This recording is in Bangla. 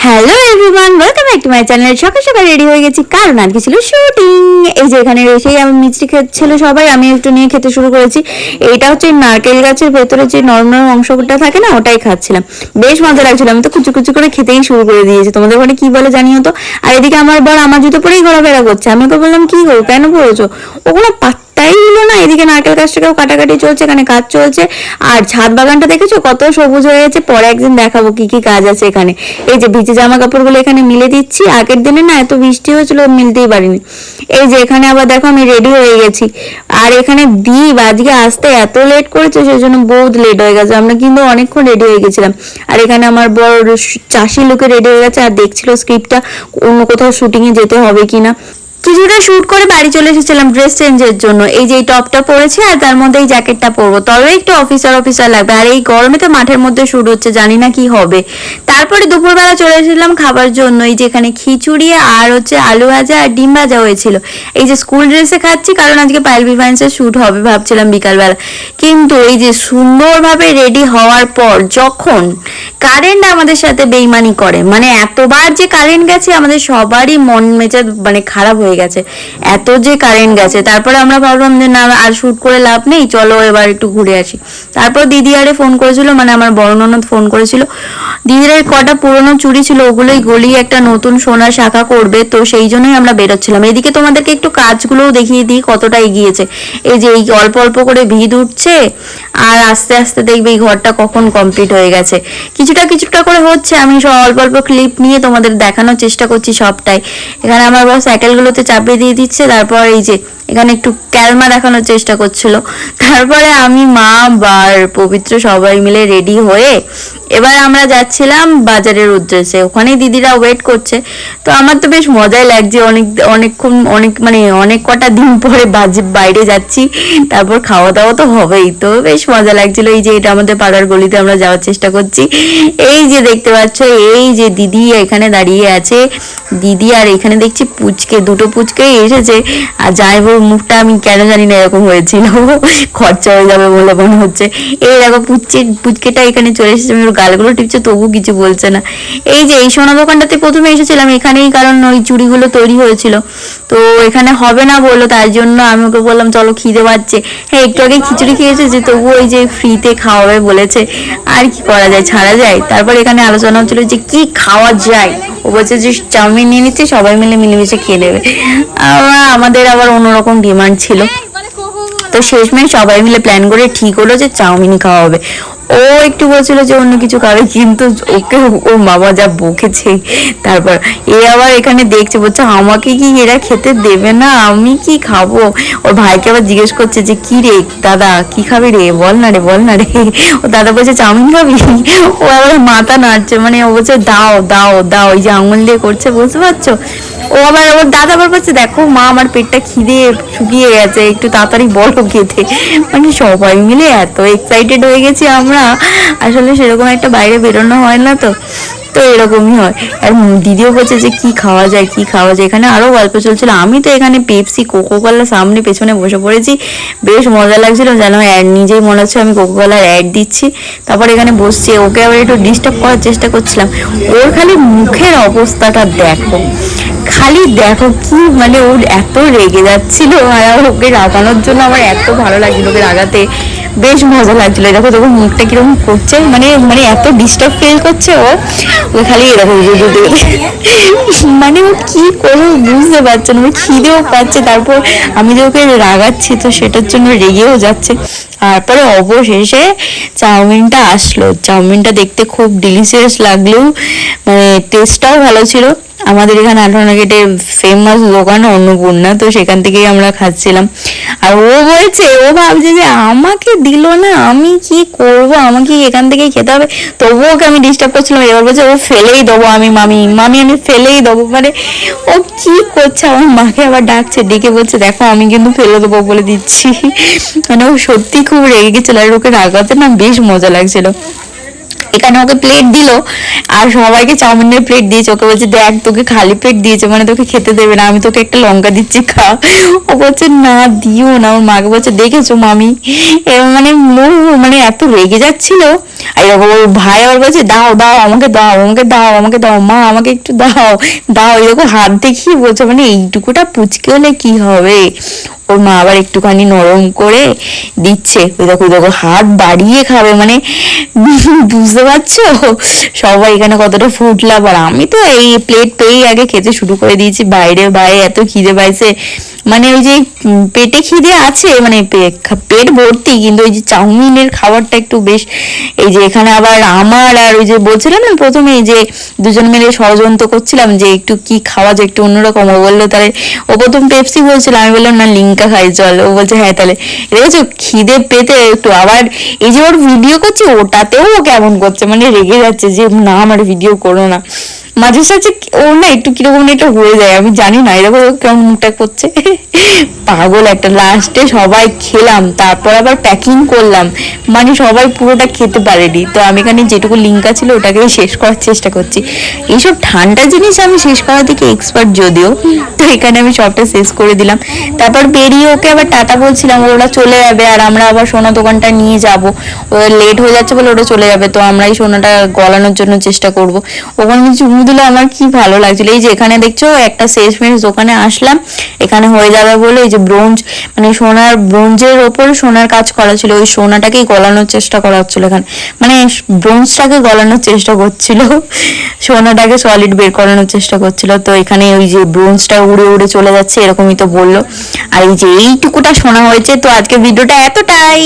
Hello everyone, welcome back to my channel. সকাল সকাল রেডি হয়ে গেছি কারণ আজকে ছিল শুটিং। এই যে এখানে এসেই আমি মিষ্টি খেচ্ছিল সবাই, আমি একটু নিয়ে খেতে শুরু করেছি। এইটা হচ্ছে নারকেল গাছের ভেতরে যে নরম নরম অংশটা থাকে না, ওটাই খাচ্ছিলাম। বেশ মজা লাগছিল, আমি তো কুচু কুচু করে খেতেই শুরু করে দিয়েছি। তোমাদের ওখানে কি বলে জানিও তো। আর এদিকে আমার বর আমার জুতো পরেই ঘোরাফেরা করছে। আমি ওকে বললাম কি গো কেন পড়েছো, ওগুলো তাই হলো না। এদিকে নারকেল গাছটাকেও কাটাকাটি চলছে, এখানে কাজ চলছে। আর ছাদ বাগানটা দেখেছো কত সবুজ হয়ে গেছে। পরে একদিন দেখাবো কি কি কাজ আছে এখানে। এই যে ভিজে জামা কাপড়গুলো এখানে মিলে দিচ্ছি। আগের দিনে না এত বৃষ্টি হয়েছিল, মিলতেই পারিনি। এই যে এখানে আবার দেখো আমি রেডি হয়ে গেছি। আর এখানে দীপ আজকে আসতে এত লেট করেছে, সেই জন্য বহুত লেট হয়ে গেছে। আমরা কিন্তু অনেকক্ষণ রেডি হয়ে গেছিলাম। আর এখানে আমার বড় চাষি লোকে রেডি হয়ে গেছে আর দেখছিল স্ক্রিপ্টটা অন্য কোথাও শুটিংয়ে যেতে হবে কিনা। কিছুটা শুট করে বাড়ি চলে এসেছিলাম ড্রেস চেঞ্জের জন্য। এই যে এই টপটা পরেছি আর তার মধ্যে এই জ্যাকেটটা পরবো, তবে একটু অফিসার লাগবে। আর এই গরমে তো মাঠের মধ্যে শুট হচ্ছে, জানি না কি হবে। তারপরে দুপুরবেলা চলে এসেছিলাম খাবার জন্য। এই যে এখানে খিচুড়ি আর হচ্ছে আলু ভাজা আর ডিম ভাজা হয়েছিল। এই যে স্কুল ড্রেসে খাচ্ছি কারণ আজকে পায়েল ভিভান্সের শুট হবে ভাবছিলাম বিকালবেলা। কিন্তু এই যে সুন্দরভাবে রেডি হওয়ার পর যখন কারেন্ট আমাদের সাথে বেইমানি করে, মানে এতবার যে কারেন্ট গেছে আমাদের সবারই মন মেজাজ মানে খারাপ হয়ে গেছে, এত যে কারেন্ট গেছে। তারপরে আমরা ভাবলাম যে না আর শুট করে লাভ নেই, চলো এবার একটু ঘুরে আসি। তারপর দিদি আরে ফোন করেছিল, মানে আমার বড় ননদ ফোন করেছিল। দিদির কটা পুরনো চুড়ি ছিল, ওগুলোই গলিয়ে একটা নতুন সোনার শাখা করবে, তো সেই জন্যই আমরা বেরোচ্ছিলাম। এদিকে তোমাদেরকে একটু কাজগুলোও দেখিয়ে দিই কতটা এগিয়েছে। এই যে এই অল্প অল্প করে ভিড় উঠছে আর আস্তে আস্তে দেখবে এই ঘরটা কখন কমপ্লিট হয়ে গেছে। কিছুটা কিছুটা করে হচ্ছে, আমি সব অল্প অল্প ক্লিপ নিয়ে তোমাদের দেখানোর চেষ্টা করছি সবটাই। এখানে আমার বস সাইকেলগুলোতে চাপিয়ে দিয়ে দিচ্ছে। তারপর এই যে এখানে একটু ক্যালমা দেখানোর চেষ্টা করছিল। তারপরে আমি মা বার পবিত্র সবাই মিলে রেডি হয়ে এবার আমরা যাচ্ছিলাম বাজারের উদ্দেশ্যে। ওখানে দিদিরা ওয়েট করছে। তো আমার তো বেশ মজাই লাগছে, অনেকক্ষণ অনেক কটা দিন পরে বাইরে যাচ্ছি, তারপর খাওয়া দাওয়া তো হবেই, তো বেশ মজা লাগছিল। এই যে এটা আমাদের পাড়ার গলিতে আমরা যাওয়ার চেষ্টা করছি। এই যে দেখতে পাচ্ছ এই যে দিদি এখানে দাঁড়িয়ে আছে, দিদি আর এখানে দেখছি দুটো পুচকেই এসেছে। আর যাইবো মুখটা আমি কেন জানি না এরকম হয়েছিল, খরচা হয়ে যাবে বলে মনে হচ্ছে। এই দেখো পুচকেটা এখানে চলে এসেছে, আমি ওর গালগুলো টিপছে তবু কিছু বলছে না। এই যে এই সোনা দোকানটাতে প্রথমে এসেছিলাম এখানেই, কারণ ওই চুড়িগুলো তৈরি হয়েছিল, তো এখানে হবে না বললো, তার জন্য আমি ওকে বললাম চলো খিদে পাচ্ছে। হ্যাঁ একটু আগে খিচুড়ি খেয়েছে যে, তবু ওই যে ফ্রিতে খাওয়াবে বলেছে, আর কি করা যায়, ছাড়া যায়। তারপর এখানে আলোচনা হচ্ছিল যে কি খাওয়া যায়। ও বলছে যে চাউমিন নিয়ে নিচ্ছে, সবাই মিলে মিলেমিশে খেয়ে নেবে। আমাদের আবার অন্যরকম ডিমান্ড ছিল, তো শেষমেশ সবাই মিলে প্ল্যান করে ঠিক হলো যে চাউমিনই খাওয়া হবে। ও একটু বলছিল যে অন্য কিছু খাবে, কিন্তু ওকে ওর বাবা যা বকেছে। তারপর এ আবার এখানে দেখছে, বলছে আমাকে কি এরা খেতে দেবে না, আমি কি খাবো। ওর ভাইকে আবার জিজ্ঞেস করছে যে কি রে দাদা কি খাবি রে, বল না রে বল না রে। ও দাদা বলছে চাউমিন খাবি। ও আবার মাথা নাড়ছে, মানে ও বলছে দাও দাও দাও, ওই যে আঙুল দিয়ে করছে, বুঝতে পারছো। ও আবার ওর দাদা আবার বলছে দেখো মা আমার পেটটা খিদে শুকিয়ে গেছে, একটু তাড়াতাড়ি বলো খেতে। মানে সবাই মিলে এত এক্সাইটেড হয়ে গেছি আমরা, আসলে সেরকম একটা বাইরে বেরোনো হয় না, তো তো এরকমই হয়। আর দিদিও বলছে যে কি খাওয়া যায় কি খাওয়া যায়। এখানে আরো গল্প চলছিল, আমি তো এখানে পেপসি কোকোকোলা সামনে পেছনে বসে পড়েছি, বেশ মজা লাগছিল যেন নিজেই মনে হচ্ছে আমি কোকোকোলার অ্যাড দিচ্ছি। তারপর এখানে বসছি, ওকে আবার একটু ডিস্টার্ব করার চেষ্টা করছিলাম। ওর খালি মুখের অবস্থাটা দেখো, খালি দেখো কি, মানে ওর এত রেগে যাচ্ছিল। আর ওকে রাগানোর জন্য আমার এত ভালো লাগছিল, ওকে রাগাতে বেশ মজা লাগছিল। দেখো তখন মুখটা কিরকম করছে, মানে মানে এত ডিস্টার্ব ফিল করছে ও খালি এরকম মানে ও কি করবো বুঝতে পারছে না, ও খিদেও পাচ্ছে। তারপর আমি যে ওকে রাগাচ্ছি তো সেটার জন্য রেগেও যাচ্ছে। তারপরে অবশেষে চাউমিনটা আসলো। চাউমিনটা দেখতে খুব ডিলিশিয়াস লাগলেও মানে টেস্টটাও ভালো ছিল। আমাদের এখানে 18 গেটে ফেমাস দোকান অন্নপূর্ণা, তো সেখান থেকেই আমরা খাচ্ছিলাম। আর ও বলছে, ও ভাবছে যে আমাকে দিল না, আমি কি করব, আমাকে এখান থেকেই খেতে হবে। তবুও ওকে আমি ডিস্টার্ব করছিলাম। এবার বলছে ও ফেলেই দেবো, আমি মামি আমি ফেলেই দেবো। মানে ও কি করছে, আমার মাকে আবার ডাকছে, ডেকে বলছে দেখো আমি কিন্তু ফেলে দেবো বলে দিচ্ছি। মানে ও সত্যি খুব রেগে গেছিল, আর ওকে রাগাতে না বেশ মজা লাগছিল। এখানে ওকে প্লেট দিল আর সবাইকে চাউমিনের প্লেট দিয়েছে। ওকে বলছে দেখ তোকে খালি প্লেট দিয়েছে, মানে তোকে খেতে দেবে না, আমি তোকে একটা লঙ্কা দিচ্ছি খা। ও বলছে না দিও না। ওর মাকে বলছে দেখেছো মামি, মানে মানে এত রেগে যাচ্ছিল। আর এরকম ওর ভাই আবার বলছে দাও দাও আমাকে দাও আমাকে দাও আমাকে দাও, মা আমাকে একটু দাও দাও, এরকম হাত দেখিয়ে বলছে, মানে এইটুকুটা পুচকে হলে কি হবে। ওর মা আবার একটুখানি নরম করে দিচ্ছে, ওই দেখো ওই দেখো হাত বাড়িয়ে খাবে, মানে বুঝতে পারছো সবাই এখানে কতটা ফুটলাম। আর আমি তো এই প্লেট পেয়েই আগে খেতে শুরু করে দিয়েছি, বাইরে বাইরে এত খিদে পাইছে, মানে ওই যে পেটে খিদে আছে, মানে পেট ভর্তি, কিন্তু ওই যে চাউমিনের খাবারটা একটু বেশ। এই যে এখানে আবার আমার আর ওই যে বলছিলাম না প্রথমে যে দুজন মিলে ষড়যন্ত্র করছিলাম যে একটু কি খাওয়া যায় একটু অন্যরকম, ও বললো তাহলে, ও প্রথম পেপসি বলছিল, আমি বললাম না লিঙ্কা খাই চল, ও বলছে হ্যাঁ তাহলে। দেখেছো খিদে পেতে একটু আবার এই যে ওর ভিডিও করছে ওটাতেও ও কেমন করছে, মানে রেগে যাচ্ছে যে না আমার ভিডিও করো না। মাঝে সাঝে ওর না একটু কিরকম একটা হয়ে যায়, আমি জানি না, এরকম কেমন মুখটা করছে পাগল একটা। লাস্টে সবাই খেলাম, তারপর আবার প্যাকিং করলাম, মানে সবাই পুরোটা খেতে পারেনি, তো আমি এখানে যেটুকু লিঙ্কা ছিল ওটাকে শেষ করার চেষ্টা করছি। এইসব ঠান্ডা জিনিস আমি শেষ করার দিকে এক্সপার্ট যদিও, তো এখানে আমি সবটা শেষ করে দিলাম। তারপর বেরিয়ে ওকে আবার টাটা বলছিলাম, ওরা চলে যাবে আর আমরা আবার সোনা দোকানটা নিয়ে যাব, ওরা লেট হয়ে যাচ্ছে বলে ওরা চলে যাবে, তো আমরা এই সোনাটা গলানোর জন্য চেষ্টা করব। ওখানে চুমু দিলে আমার কি ভালো লাগছিল। এই যে এখানে দেখছো একটা শেষমেশ দোকানে আসলাম, এখানে হয়ে যাবে বলে এই যে ব্রোঞ্জ, মানে সোনার ব্রোঞ্জের ওপর সোনার কাজ করা ছিল, ওই সোনাটাকেই গলানোর চেষ্টা করা হচ্ছিল এখানে, মানে ব্রোঞ্জটাকে গলানোর চেষ্টা করছিল, সোনাটাকে সলিড বের করানোর চেষ্টা করছিল। তো এখানে ওই যে ব্রোঞ্জটা উড়ে উড়ে চলে যাচ্ছে এরকমই তো বললো। আর এই যে এইটুকুটা সোনা হয়েছে। তো আজকে ভিডিওটা এতটাই।